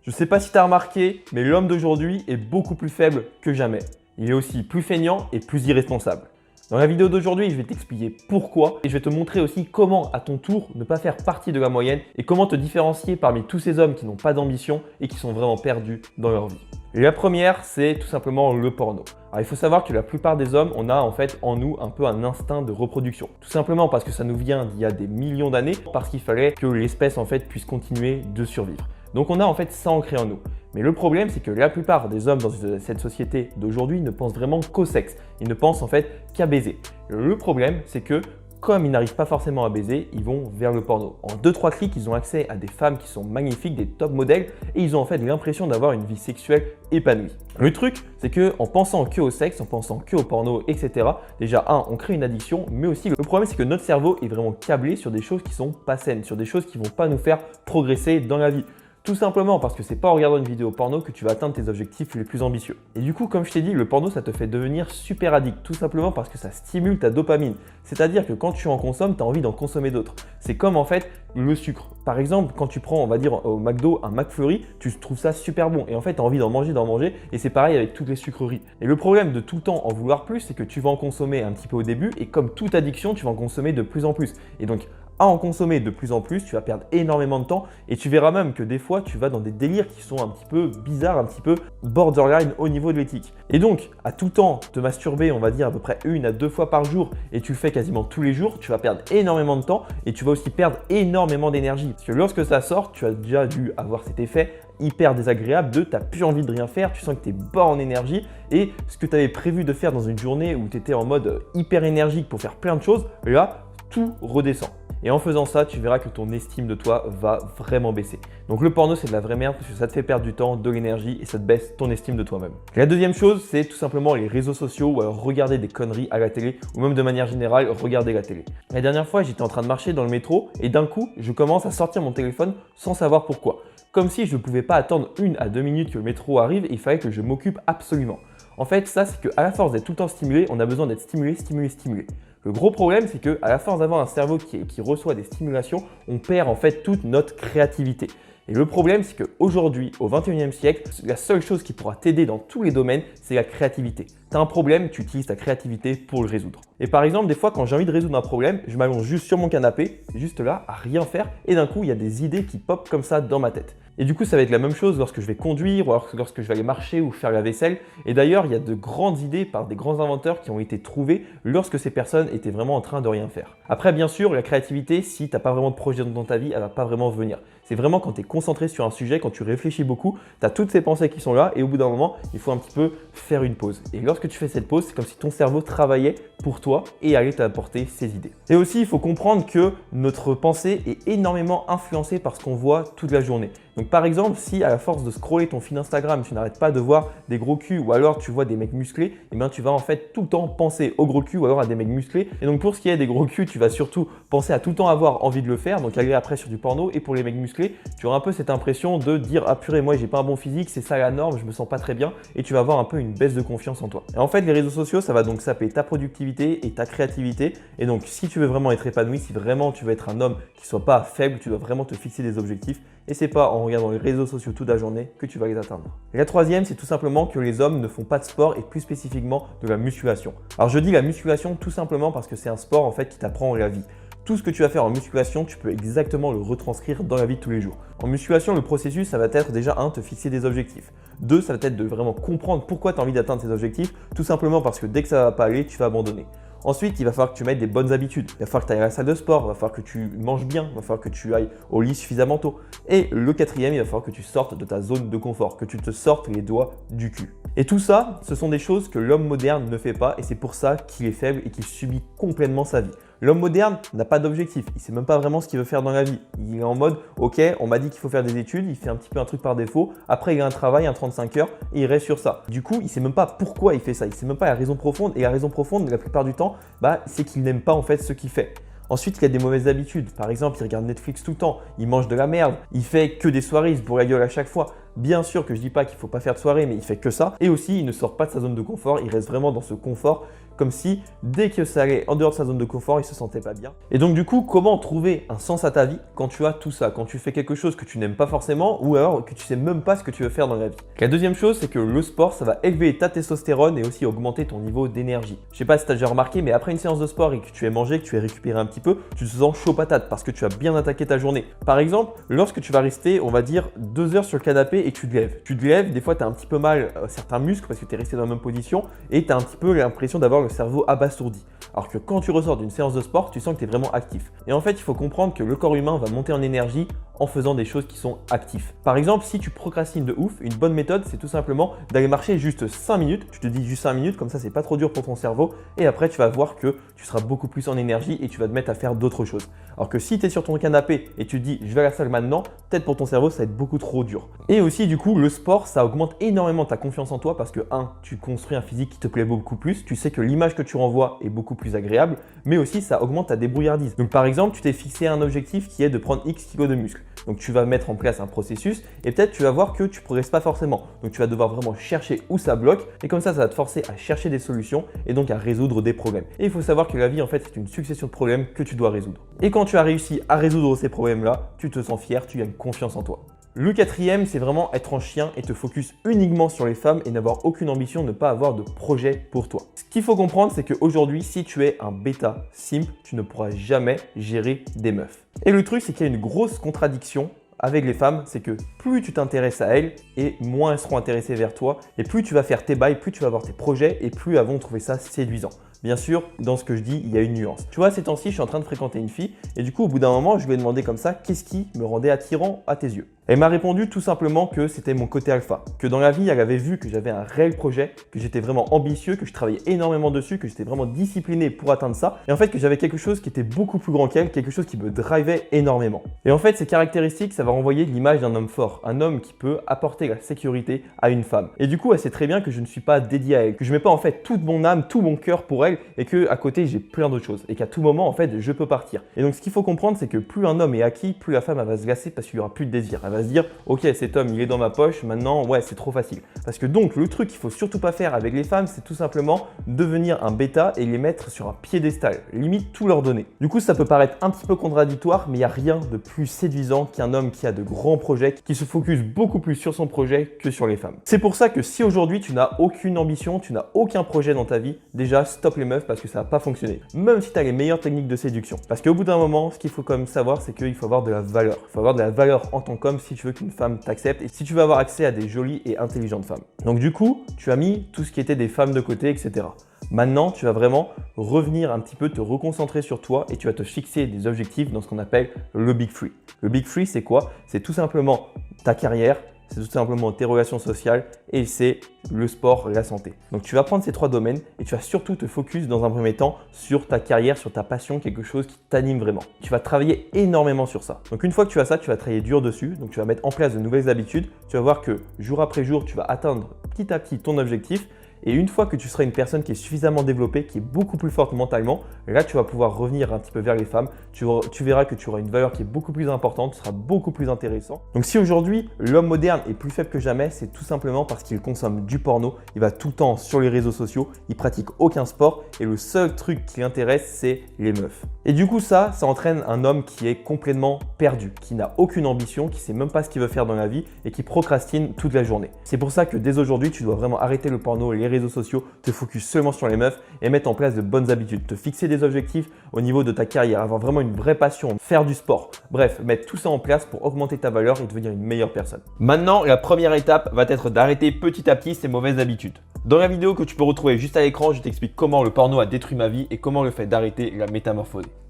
Je sais pas si tu as remarqué, mais l'homme d'aujourd'hui est beaucoup plus faible que jamais. Il est aussi plus feignant et plus irresponsable. Dans la vidéo d'aujourd'hui, je vais t'expliquer pourquoi et je vais te montrer aussi comment, à ton tour, ne pas faire partie de la moyenne et comment te différencier parmi tous ces hommes qui n'ont pas d'ambition et qui sont vraiment perdus dans leur vie. Et la première, c'est tout simplement le porno. Alors, il faut savoir que la plupart des hommes, on a en fait en nous un peu un instinct de reproduction. Tout simplement parce que ça nous vient d'il y a des millions d'années, parce qu'il fallait que l'espèce en fait puisse continuer de survivre. Donc on a en fait ça ancré en nous. Mais le problème, c'est que la plupart des hommes dans cette société d'aujourd'hui ne pensent vraiment qu'au sexe. Ils ne pensent en fait qu'à baiser. Le problème, c'est que comme ils n'arrivent pas forcément à baiser, ils vont vers le porno. En 2-3 clics, ils ont accès à des femmes qui sont magnifiques, des top modèles, et ils ont en fait l'impression d'avoir une vie sexuelle épanouie. Le truc, c'est que en pensant que au sexe, en pensant que au porno, etc., déjà, on crée une addiction, mais aussi le problème, c'est que notre cerveau est vraiment câblé sur des choses qui sont pas saines, sur des choses qui vont pas nous faire progresser dans la vie. Tout simplement parce que c'est pas en regardant une vidéo porno que tu vas atteindre tes objectifs les plus ambitieux. Et du coup, comme je t'ai dit, le porno, ça te fait devenir super addict, tout simplement parce que ça stimule ta dopamine. C'est-à-dire que quand tu en consommes, tu as envie d'en consommer d'autres. C'est comme en fait le sucre. Par exemple, quand tu prends, on va dire au McDo, un McFlurry, tu trouves ça super bon. Et en fait, tu as envie d'en manger. Et c'est pareil avec toutes les sucreries. Et le problème de tout le temps en vouloir plus, c'est que tu vas en consommer un petit peu au début. Et comme toute addiction, tu vas en consommer de plus en plus. Et donc, à en consommer de plus en plus, tu vas perdre énormément de temps et tu verras même que des fois, tu vas dans des délires qui sont un petit peu bizarres, un petit peu borderline au niveau de l'éthique. Et donc, à tout temps, te masturber, on va dire à peu près 1 à 2 fois par jour et tu le fais quasiment tous les jours, tu vas perdre énormément de temps et tu vas aussi perdre énormément d'énergie. Parce que lorsque ça sort, tu as déjà dû avoir cet effet hyper désagréable de t'as plus envie de rien faire, tu sens que tu es bas en énergie et ce que tu avais prévu de faire dans une journée où tu étais en mode hyper énergique pour faire plein de choses, là, tout redescend. Et en faisant ça, tu verras que ton estime de toi va vraiment baisser. Donc le porno, c'est de la vraie merde parce que ça te fait perdre du temps, de l'énergie et ça te baisse ton estime de toi-même. La deuxième chose, c'est tout simplement les réseaux sociaux ou alors regarder des conneries à la télé ou même de manière générale, regarder la télé. La dernière fois, j'étais en train de marcher dans le métro et d'un coup, je commence à sortir mon téléphone sans savoir pourquoi. Comme si je ne pouvais pas attendre 1 à 2 minutes que le métro arrive et il fallait que je m'occupe absolument. En fait, ça, c'est qu'à la force d'être tout le temps stimulé, on a besoin d'être stimulé. Le gros problème, c'est qu'à la force d'avoir un cerveau qui reçoit des stimulations, on perd en fait toute notre créativité. Et le problème, c'est qu'aujourd'hui, au 21e siècle, la seule chose qui pourra t'aider dans tous les domaines, c'est la créativité. Tu as un problème, tu utilises ta créativité pour le résoudre. Et par exemple, des fois, quand j'ai envie de résoudre un problème, je m'allonge juste sur mon canapé, juste là, à rien faire, et d'un coup, il y a des idées qui popent comme ça dans ma tête. Et du coup, ça va être la même chose lorsque je vais conduire, ou alors lorsque je vais aller marcher ou faire la vaisselle. Et d'ailleurs, il y a de grandes idées par des grands inventeurs qui ont été trouvées lorsque ces personnes étaient vraiment en train de rien faire. Après, bien sûr, la créativité, si tu n'as pas vraiment de projet dans ta vie, elle ne va pas vraiment venir. C'est vraiment quand tu es concentré sur un sujet, quand tu réfléchis beaucoup, tu as toutes ces pensées qui sont là et au bout d'un moment, il faut un petit peu faire une pause. Et lorsque tu fais cette pause, c'est comme si ton cerveau travaillait pour toi et allait t'apporter ses idées. Et aussi, il faut comprendre que notre pensée est énormément influencée par ce qu'on voit toute la journée. Donc par exemple, si à la force de scroller ton fil Instagram, tu n'arrêtes pas de voir des gros culs ou alors tu vois des mecs musclés, et bien tu vas en fait tout le temps penser aux gros culs ou alors à des mecs musclés. Et donc pour ce qui est des gros culs, tu vas surtout penser à tout le temps avoir envie de le faire, donc aller après sur du porno. Et pour les mecs musclés, tu auras un peu cette impression de dire ah purée, moi j'ai pas un bon physique, c'est ça la norme, je me sens pas très bien, et tu vas avoir un peu une baisse de confiance en toi. Et en fait, les réseaux sociaux, ça va donc saper ta productivité et ta créativité. Et donc si tu veux vraiment être épanoui, si vraiment tu veux être un homme qui soit pas faible, tu dois vraiment te fixer des objectifs. Et c'est pas en regardant les réseaux sociaux toute la journée que tu vas les atteindre. Et la troisième, c'est tout simplement que les hommes ne font pas de sport et plus spécifiquement de la musculation. Alors je dis la musculation tout simplement parce que c'est un sport en fait qui t'apprend la vie. Tout ce que tu vas faire en musculation, tu peux exactement le retranscrire dans la vie de tous les jours. En musculation, le processus, ça va être déjà te fixer des objectifs. 2, ça va être de vraiment comprendre pourquoi tu as envie d'atteindre ces objectifs, tout simplement parce que dès que ça va pas aller, tu vas abandonner. Ensuite, il va falloir que tu mettes des bonnes habitudes. Il va falloir que tu ailles à la salle de sport, il va falloir que tu manges bien, il va falloir que tu ailles au lit suffisamment tôt. Et le 4e, il va falloir que tu sortes de ta zone de confort, que tu te sortes les doigts du cul. Et tout ça, ce sont des choses que l'homme moderne ne fait pas et c'est pour ça qu'il est faible et qu'il subit complètement sa vie. L'homme moderne n'a pas d'objectif, il ne sait même pas vraiment ce qu'il veut faire dans la vie. Il est en mode, ok, on m'a dit qu'il faut faire des études, il fait un petit peu un truc par défaut, après il a un travail, un 35 heures, et il reste sur ça. Du coup, il ne sait même pas pourquoi il fait ça, il ne sait même pas la raison profonde, et la raison profonde, la plupart du temps, c'est qu'il n'aime pas en fait ce qu'il fait. Ensuite, il a des mauvaises habitudes. Par exemple, il regarde Netflix tout le temps, il mange de la merde, il fait que des soirées, il se bourre la gueule à chaque fois. Bien sûr que je dis pas qu'il ne faut pas faire de soirée, mais il fait que ça. Et aussi, il ne sort pas de sa zone de confort, il reste vraiment dans ce confort comme si dès que ça allait en dehors de sa zone de confort, il se sentait pas bien. Et donc du coup, comment trouver un sens à ta vie quand tu as tout ça, quand tu fais quelque chose que tu n'aimes pas forcément ou alors que tu sais même pas ce que tu veux faire dans la vie. La deuxième chose, c'est que le sport, ça va élever ta testostérone et aussi augmenter ton niveau d'énergie. Je sais pas si tu as déjà remarqué, mais après une séance de sport et que tu aies mangé, que tu aies récupéré un petit peu, tu te sens chaud patate parce que tu as bien attaqué ta journée. Par exemple, lorsque tu vas rester, on va dire 2 heures sur le canapé et que tu te lèves. Tu te lèves, des fois tu as un petit peu mal certains muscles parce que tu es resté dans la même position et tu as un petit peu l'impression d'avoir le cerveau abasourdi. Alors que quand tu ressors d'une séance de sport, tu sens que tu es vraiment actif. Et en fait, il faut comprendre que le corps humain va monter en énergie en faisant des choses qui sont actives. Par exemple, si tu procrastines de ouf, une bonne méthode, c'est tout simplement d'aller marcher juste 5 minutes. Tu te dis juste 5 minutes, comme ça, c'est pas trop dur pour ton cerveau. Et après, tu vas voir que tu seras beaucoup plus en énergie et tu vas te mettre à faire d'autres choses. Alors que si tu es sur ton canapé et tu te dis je vais à la salle maintenant, peut-être pour ton cerveau, ça va être beaucoup trop dur. Et aussi, du coup, le sport, ça augmente énormément ta confiance en toi parce que tu construis un physique qui te plaît beaucoup plus. Tu sais que l'image que tu renvoies est beaucoup plus agréable, mais aussi ça augmente ta débrouillardise. Donc par exemple, tu t'es fixé un objectif qui est de prendre X kilos de muscle. Donc tu vas mettre en place un processus et peut-être tu vas voir que tu ne progresses pas forcément. Donc tu vas devoir vraiment chercher où ça bloque et comme ça va te forcer à chercher des solutions et donc à résoudre des problèmes. Et il faut savoir que la vie en fait c'est une succession de problèmes que tu dois résoudre. Et quand tu as réussi à résoudre ces problèmes-là, tu te sens fier, tu gagnes confiance en toi. Le quatrième, c'est vraiment être en chien et te focus uniquement sur les femmes et n'avoir aucune ambition, ne pas avoir de projet pour toi. Ce qu'il faut comprendre, c'est qu'aujourd'hui, si tu es un bêta simple, tu ne pourras jamais gérer des meufs. Et le truc, c'est qu'il y a une grosse contradiction avec les femmes, c'est que plus tu t'intéresses à elles et moins elles seront intéressées vers toi et plus tu vas faire tes bails, plus tu vas avoir tes projets et plus elles vont trouver ça séduisant. Bien sûr, dans ce que je dis, il y a une nuance. Tu vois, ces temps-ci, je suis en train de fréquenter une fille et du coup, au bout d'un moment, je lui ai demandé comme ça, qu'est-ce qui me rendait attirant à tes yeux? Elle m'a répondu tout simplement que c'était mon côté alpha, que dans la vie, elle avait vu que j'avais un réel projet, que j'étais vraiment ambitieux, que je travaillais énormément dessus, que j'étais vraiment discipliné pour atteindre ça et en fait que j'avais quelque chose qui était beaucoup plus grand qu'elle, quelque chose qui me drivait énormément. Et en fait, ces caractéristiques, ça va renvoyer l'image d'un homme fort, un homme qui peut apporter la sécurité à une femme. Et du coup, elle sait très bien que je ne suis pas dédié à elle, que je mets pas en fait toute mon âme, tout mon cœur pour elle et que à côté, j'ai plein d'autres choses et qu'à tout moment, en fait, je peux partir. Et donc, ce qu'il faut comprendre, c'est que plus un homme est acquis, plus la femme elle va se lasser parce qu'il n'y aura plus de désir. Elle va se dire, ok, cet homme, il est dans ma poche, maintenant, ouais, c'est trop facile. Parce que donc, le truc qu'il faut surtout pas faire avec les femmes, c'est tout simplement devenir un bêta et les mettre sur un piédestal, limite tout leur donner. Du coup, ça peut paraître un petit peu contradictoire, mais il n'y a rien de plus séduisant qu'un homme qui a de grands projets, qui se focus beaucoup plus sur son projet que sur les femmes. C'est pour ça que si aujourd'hui, tu n'as aucune ambition, tu n'as aucun projet dans ta vie, déjà, stop les meufs parce que ça va pas fonctionner. Même si tu as les meilleures techniques de séduction. Parce qu'au bout d'un moment, ce qu'il faut quand même savoir, c'est qu'il faut avoir de la valeur. Il faut avoir de la valeur en tant qu'homme si tu veux qu'une femme t'accepte et si tu veux avoir accès à des jolies et intelligentes femmes. Donc du coup, tu as mis tout ce qui était des femmes de côté, etc. Maintenant, tu vas vraiment revenir un petit peu, te reconcentrer sur toi et tu vas te fixer des objectifs dans ce qu'on appelle le Big Three. Le Big Three, c'est quoi? C'est tout simplement ta carrière, c'est tout simplement tes relations sociales et c'est le sport, la santé. Donc tu vas prendre ces 3 domaines et tu vas surtout te focus dans un premier temps sur ta carrière, sur ta passion, quelque chose qui t'anime vraiment. Tu vas travailler énormément sur ça. Donc une fois que tu as ça, tu vas travailler dur dessus. Donc tu vas mettre en place de nouvelles habitudes. Tu vas voir que jour après jour, tu vas atteindre petit à petit ton objectif. Et une fois que tu seras une personne qui est suffisamment développée, qui est beaucoup plus forte mentalement, là tu vas pouvoir revenir un petit peu vers les femmes. Tu verras que tu auras une valeur qui est beaucoup plus importante, tu seras beaucoup plus intéressant. Donc si aujourd'hui l'homme moderne est plus faible que jamais, c'est tout simplement parce qu'il consomme du porno. Il va tout le temps sur les réseaux sociaux, il pratique aucun sport et le seul truc qui l'intéresse, c'est les meufs. Et du coup ça entraîne un homme qui est complètement perdu, qui n'a aucune ambition, qui sait même pas ce qu'il veut faire dans la vie et qui procrastine toute la journée. C'est pour ça que dès aujourd'hui, tu dois vraiment arrêter le porno et les réseaux sociaux, te focus seulement sur les meufs et mettre en place de bonnes habitudes, te fixer des objectifs au niveau de ta carrière, avoir vraiment une vraie passion, faire du sport. Bref, mettre tout ça en place pour augmenter ta valeur et devenir une meilleure personne. Maintenant, la première étape va être d'arrêter petit à petit ces mauvaises habitudes. Dans la vidéo que tu peux retrouver juste à l'écran, je t'explique comment le porno a détruit ma vie et comment le fait d'arrêter l'a métamorphosé.